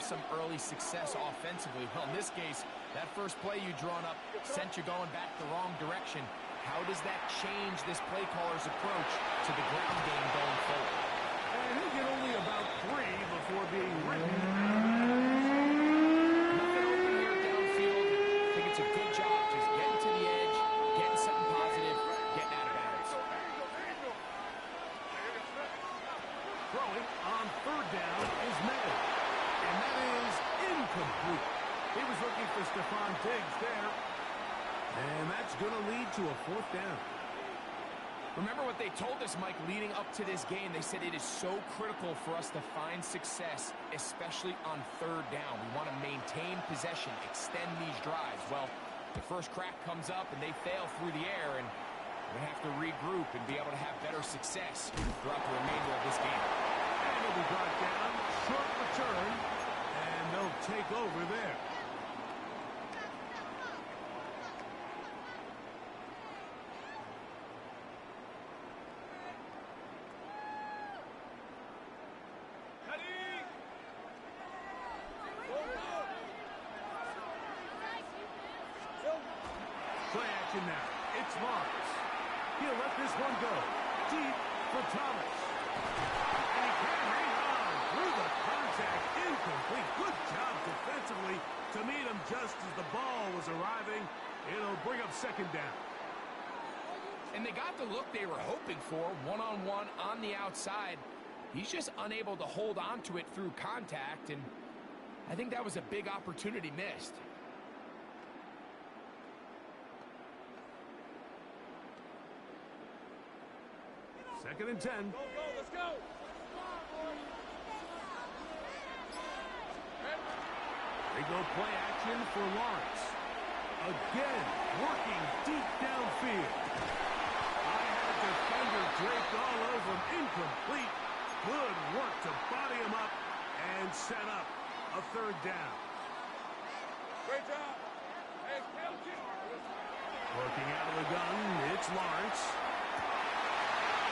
some early success offensively. Well, in this case, that first play you drawn up sent you going back the wrong direction. How does that change this play caller's approach to the ground game going forward? And he'll get only about 3 before being written. Nothing open here downfield. I think it's a good job just getting to the edge, getting something positive, getting out of bounds. Throwing on 3rd down is Madden. And that is incomplete. He was looking for Stephon Diggs there. And that's going to lead to a 4th down. Remember what they told us, Mike, leading up to this game. They said it is so critical for us to find success, especially on 3rd down. We want to maintain possession, extend these drives. Well, the first crack comes up and they fail through the air, and we have to regroup and be able to have better success throughout the remainder of this game. And he'll be brought down, short return, and they'll take over there. Play action now. It's Lawrence. He'll let this one go. Deep for Thomas. And he can hang on through the contact. Incomplete. Good job defensively to meet him just as the ball was arriving. It'll bring up 2nd down. And they got the look they were hoping for, one-on-one on the outside. He's just unable to hold on to it through contact, and I think that was a big opportunity missed. Second and 10. Go, let's go. They go play action for Lawrence. Again, working deep downfield. I had a defender draped all over him. Incomplete. Good work to body him up and set up a 3rd down. Great job. Hey, Working out of the gun, it's Lawrence.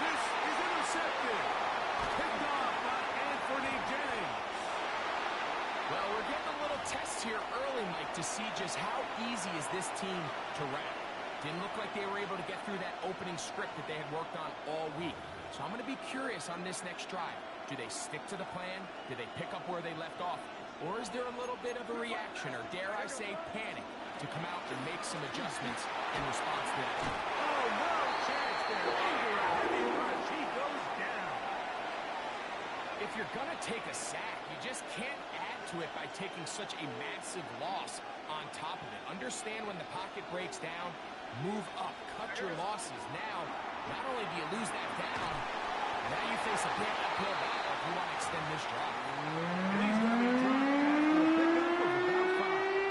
This is intercepted. Picked off by Anthony Jennings. Well, we're getting a little test here early, Mike, to see just how easy is this team to wrap. Didn't look like they were able to get through that opening script that they had worked on all week. So I'm going to be curious on this next drive. Do they stick to the plan? Do they pick up where they left off? Or is there a little bit of a reaction, or dare I say panic, to come out and make some adjustments in response to that? Oh, no chance there. Under a heavy rush, he goes down. If you're going to take a sack, you just can't add to it by taking such a massive loss on top of it. Understand when the pocket breaks down, move up, cut your losses. Now, not only do you lose that down, now you face a big uphill battle if you want to extend this drive. And he's going to be dropped back for a pickup of about 5.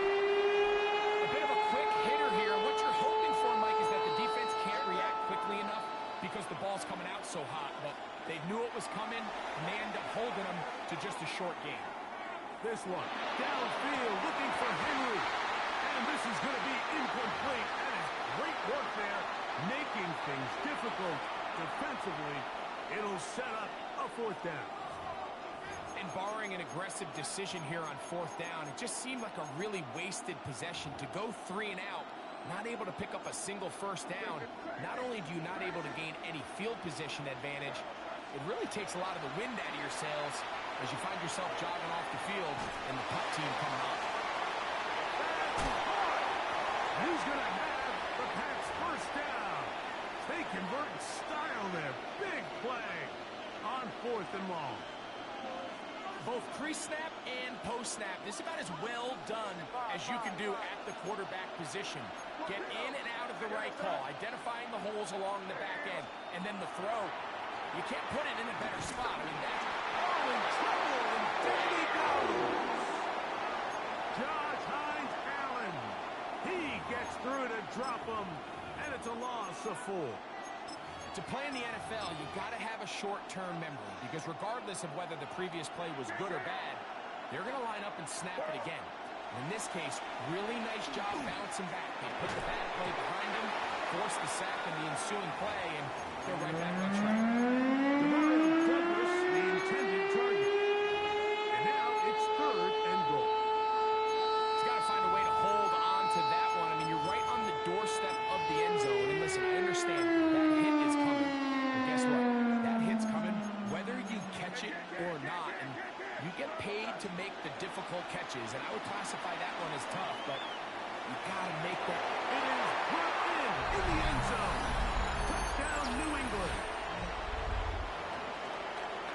A bit of a quick hitter here. What you're hoping for, Mike, is that the defense can't react quickly enough because the ball's coming out so hot. But they knew it was coming, and they end up holding them to just a short game. This one, downfield, looking for Henry. And this is going to be incomplete. That is great work there, making things difficult defensively. It'll set up a 4th down. And barring an aggressive decision here on 4th down, it just seemed like a really wasted possession to go 3 and out, not able to pick up a single 1st down. Not only do you not able to gain any field position advantage, it really takes a lot of the wind out of your sails as you find yourself jogging off the field and the punt team coming up. He's going to have the Pats' 1st down. They convert in style there. Big play on 4th and long. Both pre-snap and post-snap, this is about as well done as you can do at the quarterback position. Get in and out of the right call, identifying the holes along the back end, and then the throw. You can't put it in a better spot. I mean, that's all in trouble, and down he goes. Josh Hines Allen. He gets through to drop him, and it's a loss of 4. To play in the NFL, you got to have a short-term memory, because regardless of whether the previous play was good or bad, they're going to line up and snap it again. In this case, really nice job bouncing back. They put the bad play behind them, forced the sack in the ensuing play, and they're right back on track. Douglas, the intended target. And now it's 3rd and to make the difficult catches, and I would classify that one as tough, but you got to make that. It is brought in the end zone. Touchdown, New England.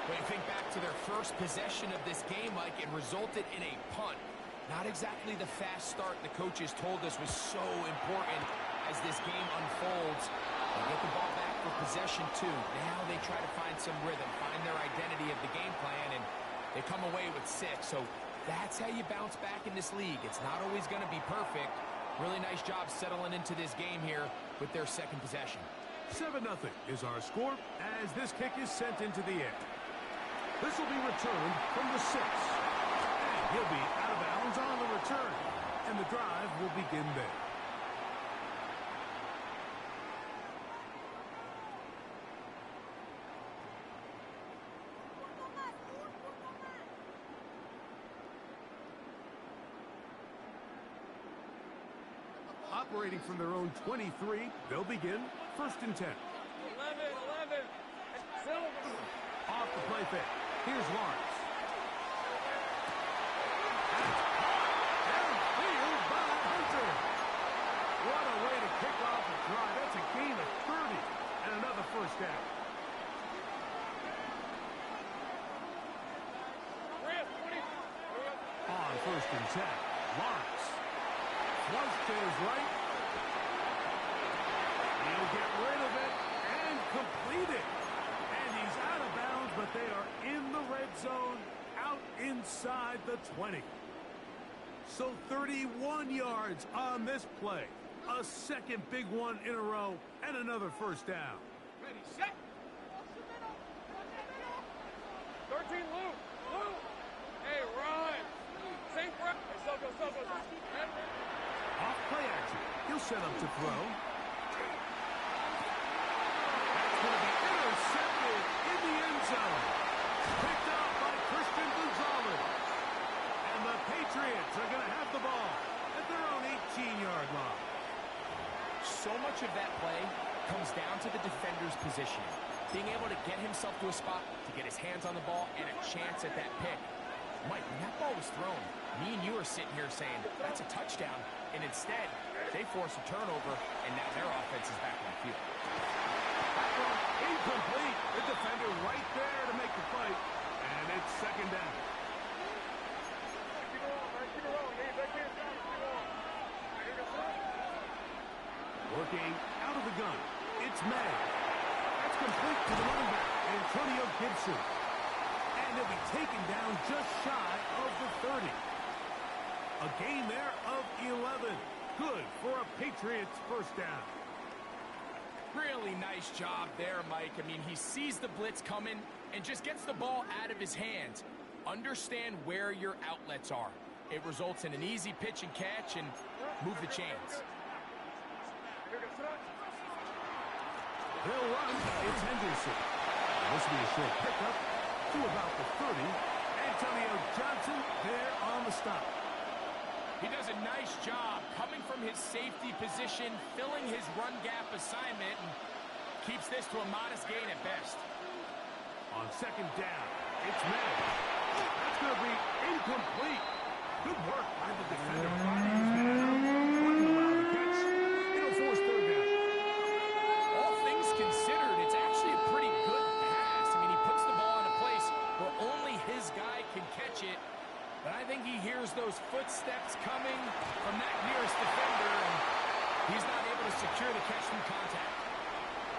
When you think back to their first possession of this game, Mike, it resulted in a punt. Not exactly the fast start the coaches told us was so important as this game unfolds. They get the ball back for possession 2. Now they try to find some rhythm, find their identity of the game plan, and they come away with 6. So that's how you bounce back in this league. It's not always going to be perfect. Really nice job settling into this game here with their second possession. 7-0 is our score as this kick is sent into the air. This will be returned from the 6. And he'll be out of bounds on the return. And the drive will begin there. Operating from their own 23, they'll begin 1st and 10. 11. Silver. Off the play fake. Here's Lawrence. Downfield by Hunter. What a way to kick off a drive. That's a gain of 30 and another first down. On 1st and 10, Lawrence. Once to his right. He'll get rid of it and complete it. And he's out of bounds, but they are in the red zone, out inside the 20. So 31 yards on this play. A second big one in a row, and another first down. Ready, set. 13, Lou. Hey, run. Safe run. Hey, so go. Off play action. He'll set up to throw. That's going to be intercepted in the end zone. Picked up by Christian Gonzalez. And the Patriots are going to have the ball at their own 18-yard line. So much of that play comes down to the defender's position. Being able to get himself to a spot, to get his hands on the ball, and a chance at that pick. Mike, when that ball was thrown, me and you are sitting here saying, that's a touchdown. And instead, they force a turnover, and now their offense is back on the field. That one incomplete. The defender right there to make the fight. And it's second down. Keep it rolling, man. Keep it rolling. Hey, back here. Keep it rolling. Here goes that. Working out of the gun. It's May. That's complete to the running back, Antonio Gibson. And he'll be taken down just shy of the 30. A gain there of 11. Good for a Patriots first down. Really nice job there, Mike. I mean, he sees the blitz coming and just gets the ball out of his hands. Understand where your outlets are. It results in an easy pitch and catch and move the chains. They'll run. It's Henderson. This will be a short pickup to about the 30. Antonio Johnson there on the stop. He does a nice job coming from his safety position, filling his run gap assignment, and keeps this to a modest gain at best. On second down, it's May. That's going to be incomplete. Good work by the defender. Finding his man out. Wouldn't allow the catch. It'll force third down. All things considered, it's actually a pretty good pass. I mean, he puts the ball in a place where only his guy can catch it. But I think he hears those footsteps coming from that nearest defender, and he's not able to secure the catch from contact.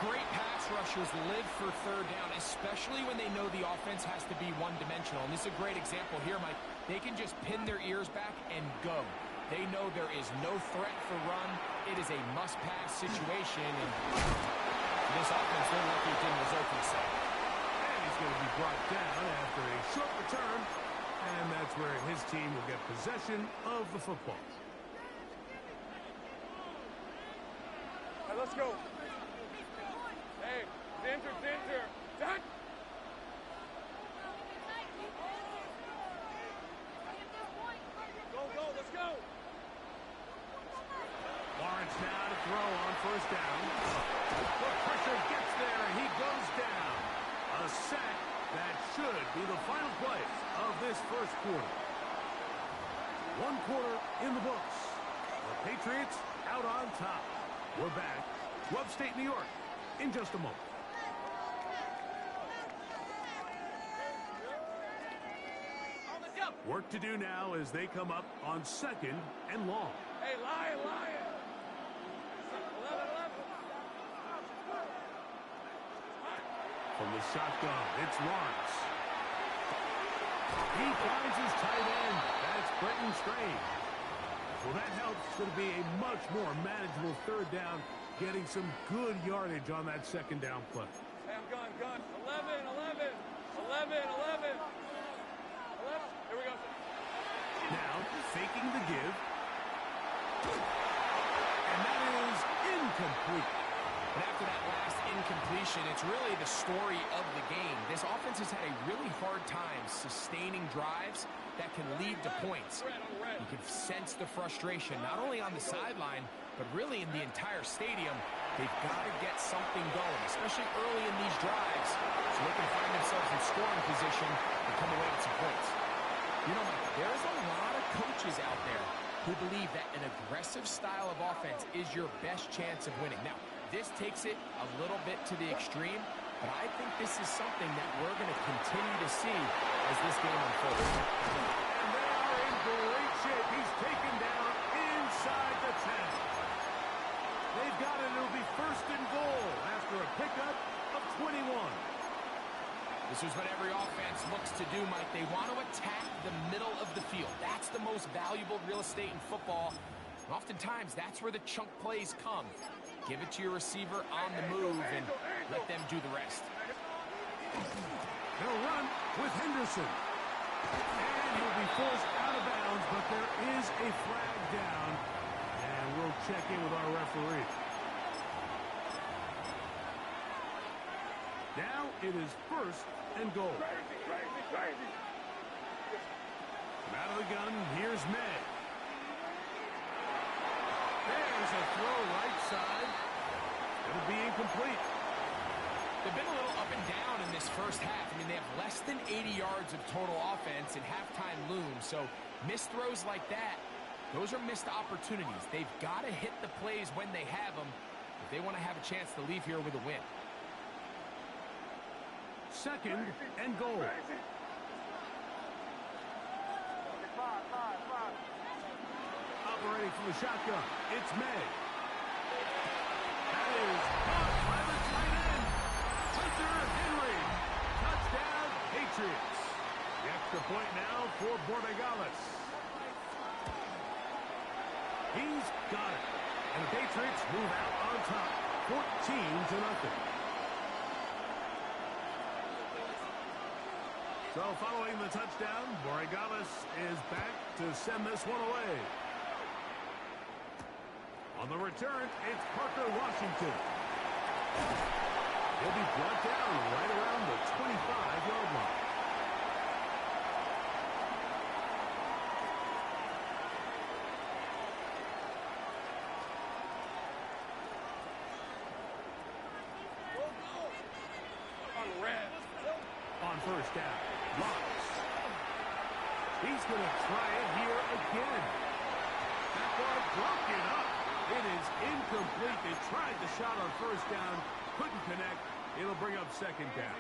Great pass rushers live for third down, especially when they know the offense has to be one-dimensional. And this is a great example here, Mike. They can just pin their ears back and go. They know there is no threat for run. It is a must-pass situation, and this offense looked like it didn't result in a sack. And he's going to be brought down after a short return. And that's where his team will get possession of the football. All right, let's go. Hey, Dinter. Done. Go, let's go. Lawrence now to throw on first down. The pressure gets there, and he goes down. A sack That should be the final play of this first quarter. One quarter in the books. The Patriots out on top. We're back to upstate New York in just a moment. Work to do now as they come up on 2nd and long. Hey, Lion! 11. From the shotgun, it's Lawrence. He finds his tight end. That's Brenton Strange. Well, that helps. It's going to be a much more manageable third down, getting some good yardage on that second down play. Hey, I'm gun. 11. Here we go. Now, faking the give. And that is incomplete. But after that last incompletion, it's really the story of the game. This offense has had a really hard time sustaining drives that can lead to points. You can sense the frustration, not only on the sideline, but really in the entire stadium. They've got to get something going, especially early in these drives, so they can find themselves in scoring position and come away with some points. You know, Mike, there's a lot of coaches out there who believe that an aggressive style of offense is your best chance of winning. Now, this takes it a little bit to the extreme, but I think this is something that we're going to continue to see as this game unfolds. And they are in great shape. He's taken down inside the 10. They've got it. It'll be 1st and goal after a pickup of 21. This is what every offense looks to do, Mike. They want to attack the middle of the field. That's the most valuable real estate in football. And oftentimes, that's where the chunk plays come. Give it to your receiver on the move and let them do the rest. They'll run with Henderson. And he'll be forced out of bounds, but there is a flag down. And we'll check in with our referee. Now it is 1st and goal. Crazy. From out of the gun, here's May. There's a throw right side. It'll be incomplete. They've been a little up and down in this first half. I mean, they have less than 80 yards of total offense and halftime looms. So missed throws like that, those are missed opportunities. They've got to hit the plays when they have them if they want to have a chance to leave here with a win. 2nd and goal. Operating from the shotgun, it's May. That is caught by the tight end, Hunter Henry. Touchdown, Patriots. The extra point now for Borregales. He's got it. And the Patriots move out on top, 14-0. So following the touchdown, Borregales is back to send this one away. On the return, it's Parker Washington. He'll be brought down right around the 25-yard line. On 1st down, Lawrence. He's going to try it here again. That ball broken up. It is incomplete. They tried the shot on 1st down, couldn't connect. It'll bring up 2nd down.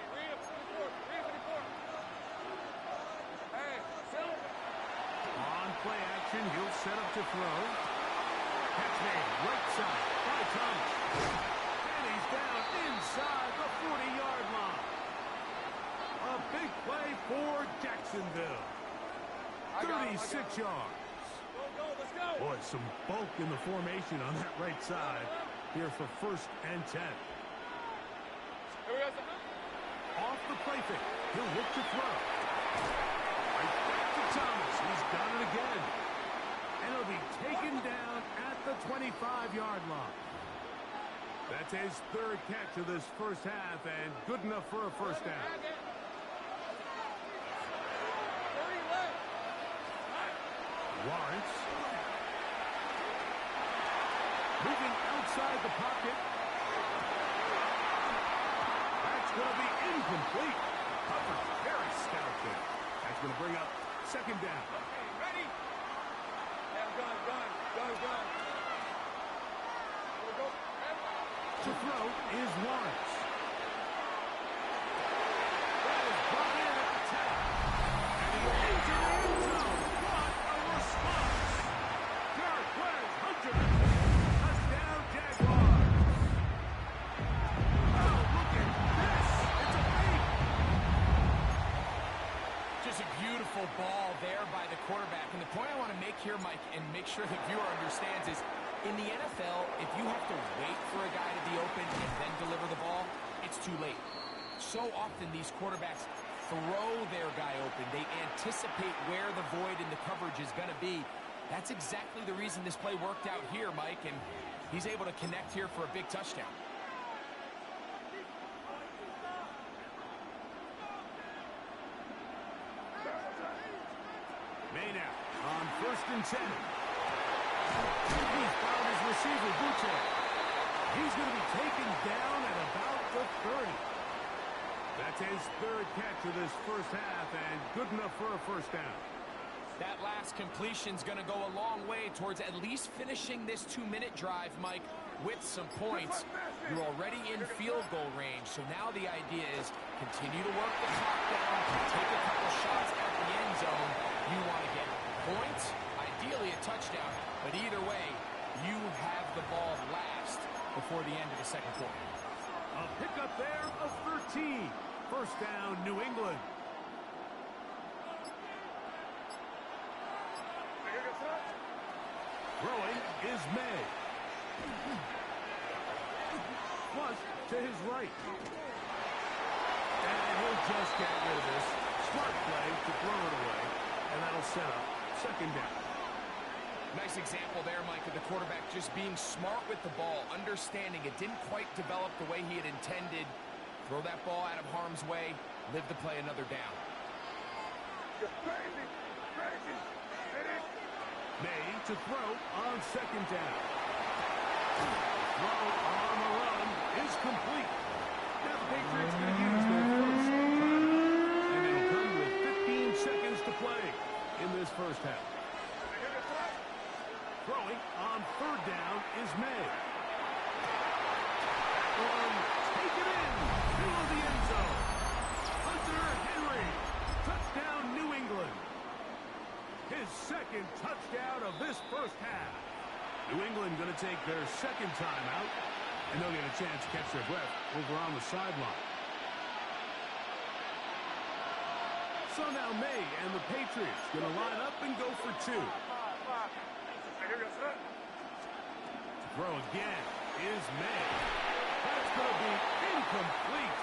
On play action, he'll set up to throw. Catch made, right side by Thomas. And he's down inside the 40-yard line. A big play for Jacksonville. 36 yards. Let's go. Boy, some bulk in the formation on that right side here for 1st and 10. Here we go. Off the play fake. He'll look to throw. Right back to Thomas. He's done it again. And he'll be taken down at the 25-yard line. That's his 3rd catch of this first half and good enough for a 1st down. Lawrence. Moving outside the pocket. That's going to be incomplete. covered. Very stout there. That's going to bring up second down. Okay, ready? Yeah, gun. Go. To throw is Lawrence. That is brought in at the top. And he into the end zone. What a response. Derek West, Hunter. Touchdown, Jaguars. Oh, look at this. It's a fake. Just a beautiful ball there by the quarterback. And the point I want to make here, Mike, and make sure the viewer understands is, in the NFL, if you have to wait for a guy to be open and then deliver the ball, it's too late. So often these quarterbacks throw their guy open. They anticipate where the void in the coverage is going to be. That's exactly the reason this play worked out here, Mike, and he's able to connect here for a big touchdown. Maynard on 1st and 10. He's found his receiver, Buche. He's going to be taken down at about the 30. That's his third catch of this first half, and good enough for a first down. That last completion's going to go a long way towards at least finishing this 2-minute drive, Mike, with some points. You're already in field goal range, so now the idea is continue to work the clock down, take a couple shots at the end zone. You want to get points, ideally a touchdown, but either way, you have the ball last before the end of the second quarter. A pickup there of 13. First down, New England. Throwing is May. Flush to his right. And he'll just get rid of this. Smart play to throw it away. And that'll set up second down. Nice example there, Mike, of the quarterback just being smart with the ball, understanding it didn't quite develop the way he had intended. Throw that ball out of harm's way, live to play another down. You're crazy. May to throw on second down. Throw on the run is complete. Now the Patriots going to use their first timeout. And it'll come with 15 seconds to play in this first half. Throwing on third down is May. One, take it in, middle of the end zone. Hunter Henry, touchdown New England. His second touchdown of this first half. New England going to take their second timeout, and they'll get a chance to catch their breath over on the sideline. So now May and the Patriots going to line up and go for two. Throw again is May. That's going to be incomplete.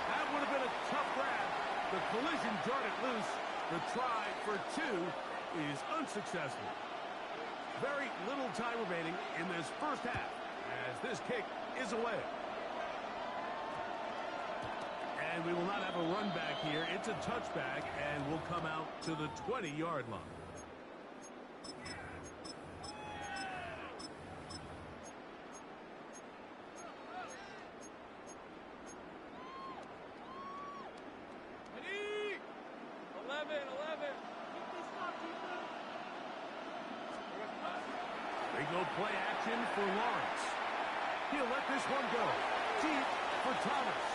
That would have been a tough grab. The collision jarred it loose. The try for two is unsuccessful. Very little time remaining in this first half as this kick is away. And we will not have a run back here. It's a touchback and will come out to the 20-yard line. They go play action for Lawrence. He'll let this one go. Deep for Thomas.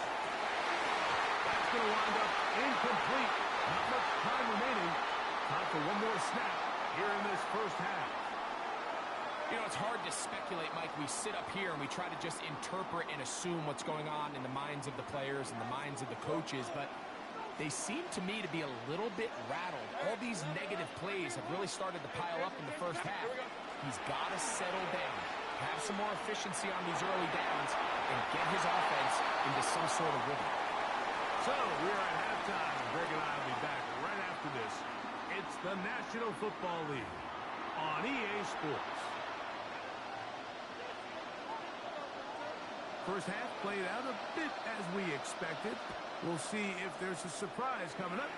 That's going to wind up incomplete. Not much time remaining. Time for one more snap here in this first half. You know, it's hard to speculate, Mike. We sit up here and we try to just interpret and assume what's going on in the minds of the players and the minds of the coaches, but they seem to me to be a little bit rattled. All these negative plays have really started to pile up in the first half. He's got to settle down, have some more efficiency on these early downs, and get his offense into some sort of rhythm. So we're at halftime. Greg and I will be back right after this. It's the National Football League on EA Sports. First half played out a bit as we expected. We'll see if there's a surprise coming up.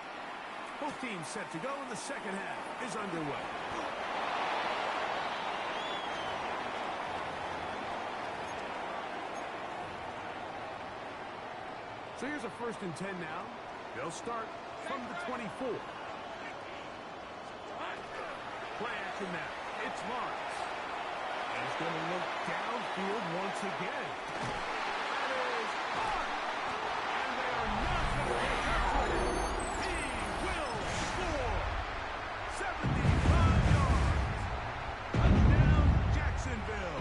Both teams set to go, and the second half is underway. So here's a 1st and 10 now. They'll start from the 24. Play action now. It's Lawrence. He's going to look downfield once again. That is caught. And they are not going to catch up to him. He will score. 75 yards. Touchdown, Jacksonville.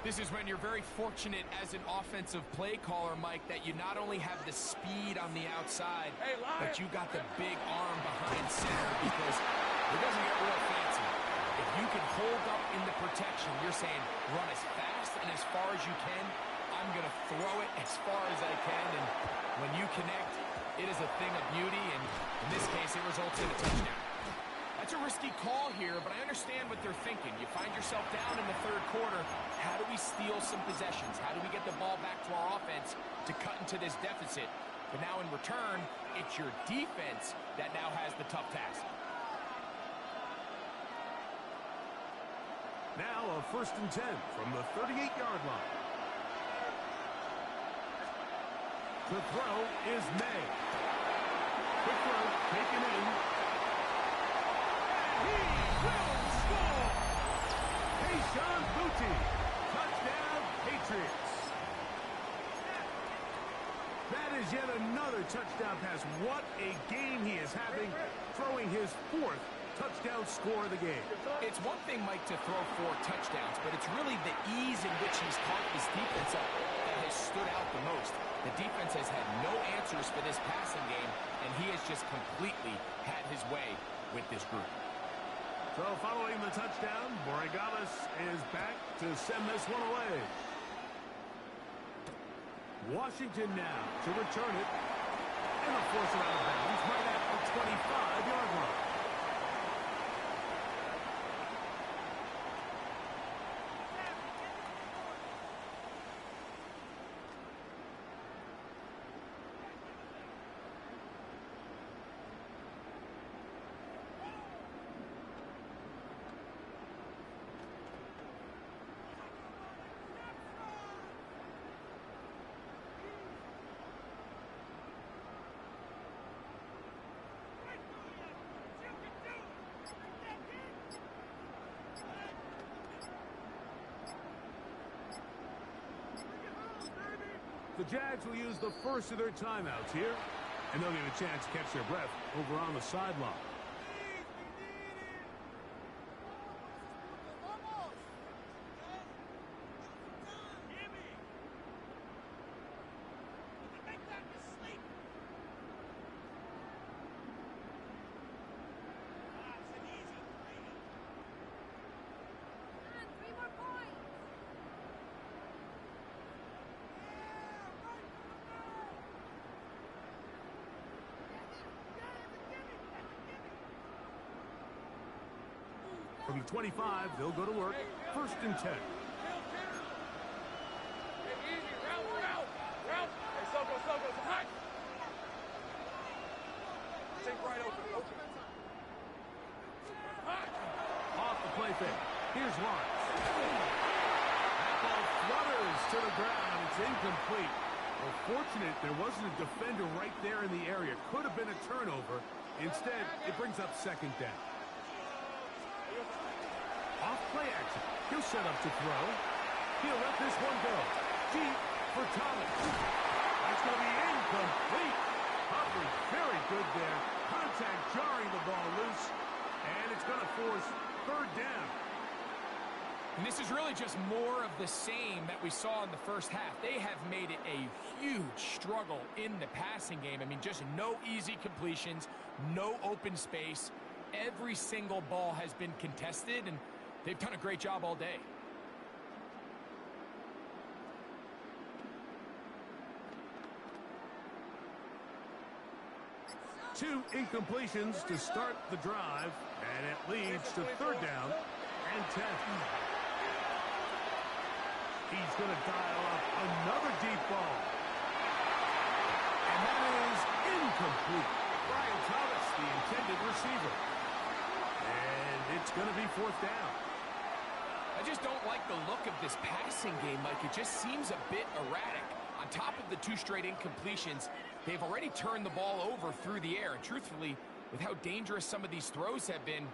This is when you're very fortunate as an offensive play caller, Mike, that you not only have the speed on the outside, but you got the big arm behind center, because it doesn't get real fancy. If you can hold up in the protection, you're saying run as fast and as far as you can. I'm going to throw it as far as I can, and when you connect, it is a thing of beauty, and in this case, it results in a touchdown. That's a risky call here, but I understand what they're thinking. You find yourself down in the third quarter. How do we steal some possessions? How do we get the ball back to our offense to cut into this deficit? But now in return, it's your defense that now has the tough task. Now a 1st and 10 from the 38-yard line. The throw is made. Quick throw taken in. He will score! Keyshawn Boutte. Touchdown, Patriots. That is yet another touchdown pass. What a game he is having, throwing his 4th touchdown score of the game. It's one thing, Mike, to throw 4 touchdowns, but it's really the ease in which he's caught this defense up that has stood out the most. The defense has had no answers for this passing game, and he has just completely had his way with this group. So following the touchdown, Borregales is back to send this one away. Washington now to return it. And they'll force it out of bounds right at the 25-yard line. The Jags will use the first of their timeouts here, and they'll get a chance to catch their breath over on the sideline. From the 25, they'll go to work. 1st and 10. Hey, easy. Route. Hey, Soko. Hot. Take right open. Hot. Off the play fake. Here's Lawrence. That ball flutters to the ground. It's incomplete. Well, fortunate there wasn't a defender right there in the area. Could have been a turnover. Instead, it brings up 2nd down. Off play action. He'll set up to throw. He'll let this one go. Deep for Thomas. That's going to be incomplete. Hubbard very good there. Contact jarring the ball loose. And it's going to force 3rd down. And this is really just more of the same that we saw in the first half. They have made it a huge struggle in the passing game. I mean, just no easy completions, no open space. Every single ball has been contested, and they've done a great job all day. Two incompletions to start the drive, and it leads to 3rd down and 10. He's going to dial up another deep ball. And that is incomplete. Brian Thomas, the intended receiver. And it's going to be 4th down. I just don't like the look of this passing game, Mike. It just seems a bit erratic. On top of the 2 straight incompletions, they've already turned the ball over through the air. And truthfully, with how dangerous some of these throws have been,